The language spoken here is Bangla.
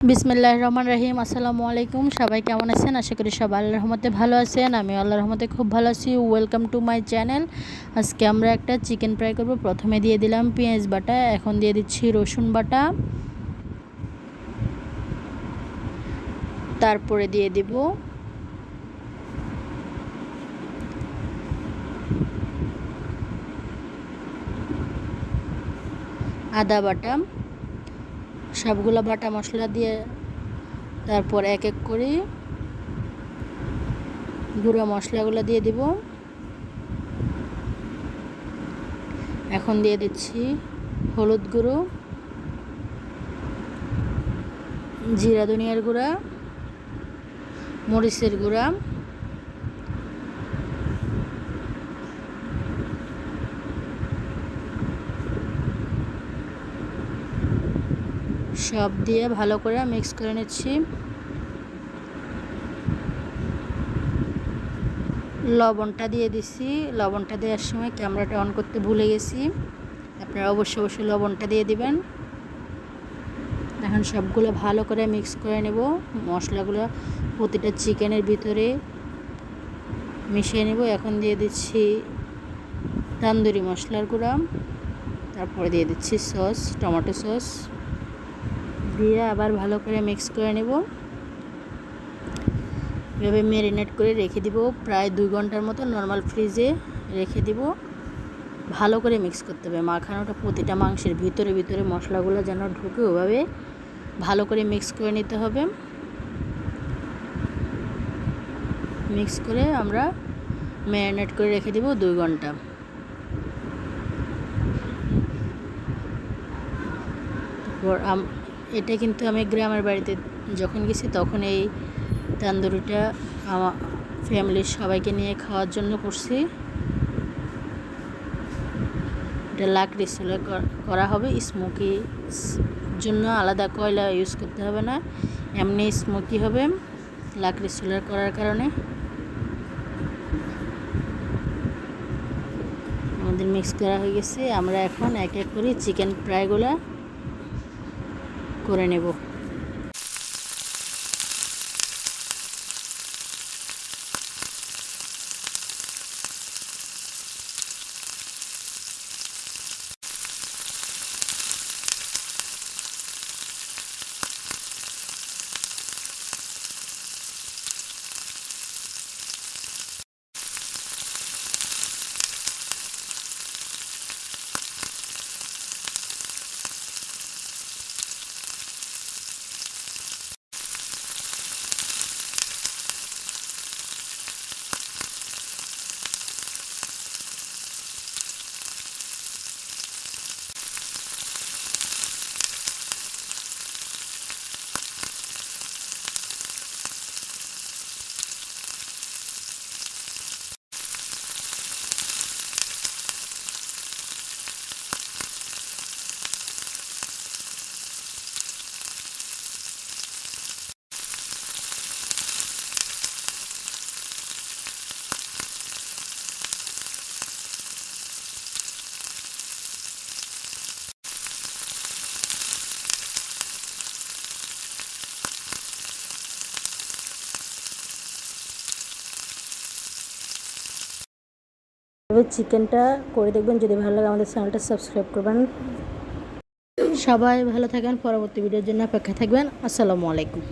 বিসমিল্লাহির রহমানির রহিম। আসসালামু আলাইকুম। সবাই কেমন আছেন? আশা করি সবাই আল্লাহর রহমতে ভালো আছেন। আমি আল্লাহর রহমতে খুব ভালো আছি। Welcome to my channel. আজকে আমরা একটা চিকেন ফ্রাই করব। প্রথমে দিয়ে দিলাম পেঁয়াজ বাটা, এখন দিয়ে দিচ্ছি রসুন বাটা, তারপরে দিয়ে দিব আদা বাটা। সবগুলো বাটা মশলা দিয়ে তারপর এক এক করে গুঁড়ো মশলাগুলো দিয়ে দিব। এখন দিয়ে দিচ্ছি হলুদ গুঁড়ো, জিরা ধনিয়ার গুঁড়া, মরিচের গুঁড়া, সব দিয়ে ভালো করে মিক্স করে নিচ্ছি। লবণটা দিয়ে দিছি। লবণটা দেওয়ার সময় ক্যামেরাটা অন করতে ভুলে গেছি। আপনারা অবশ্যই লবণটা দিয়ে দিবেন। এখন সবগুলো ভালো করে মিক্স করে নেব। মশলাগুলো প্রতিটা চিকেনের ভিতরে মিশিয়ে নেব। এখন দিয়ে দিচ্ছি তান্দুরি মশলার গুঁড়া, তারপরে দিয়ে দিচ্ছি সস, টমেটো সস দিয়ে আবার ভালো করে মিক্স করে নেব। এভাবে ম্যারিনেট করে রেখে দিব প্রায় 2 ঘন্টার মতো নর্মাল ফ্রিজে রেখে দিব। ভালো করে মিক্স করতে হবে। মাখানোটা প্রতিটা মাংসের ভিতরে ভিতরে মশলাগুলো যেন ঢুকে, ওভাবে ভালো করে মিক্স করে নিতে হবে। মিক্স করে আমরা ম্যারিনেট করে রেখে দিব 2 ঘন্টা। তারপর এটা কিন্তু আমি গ্রামের বাড়িতে যখন গেছি তখন এই তান্দুরিটা আমার ফ্যামিলির সবাইকে নিয়ে খাওয়ার জন্য করছি। এটা লাকড়ি চুলায় করা হবে। স্মোকি জন্য আলাদা কয়লা ইউজ করতে হবে না, এমনি স্মোকি হবে লাকড়ি চুলার করার কারণে। আমাদের মিক্স করা হয়ে গেছে। আমরা এখন এক এক করে চিকেন ফ্রাইগুলো করে নেব। এবার চিকেনটা করে দেখবেন। যদি ভালো লাগে আমাদের চ্যানেলটা সাবস্ক্রাইব করবেন। সবাই ভালো থাকেন। পরবর্তী ভিডিওর জন্য অপেক্ষা থাকবেন। আসসালামু আলাইকুম।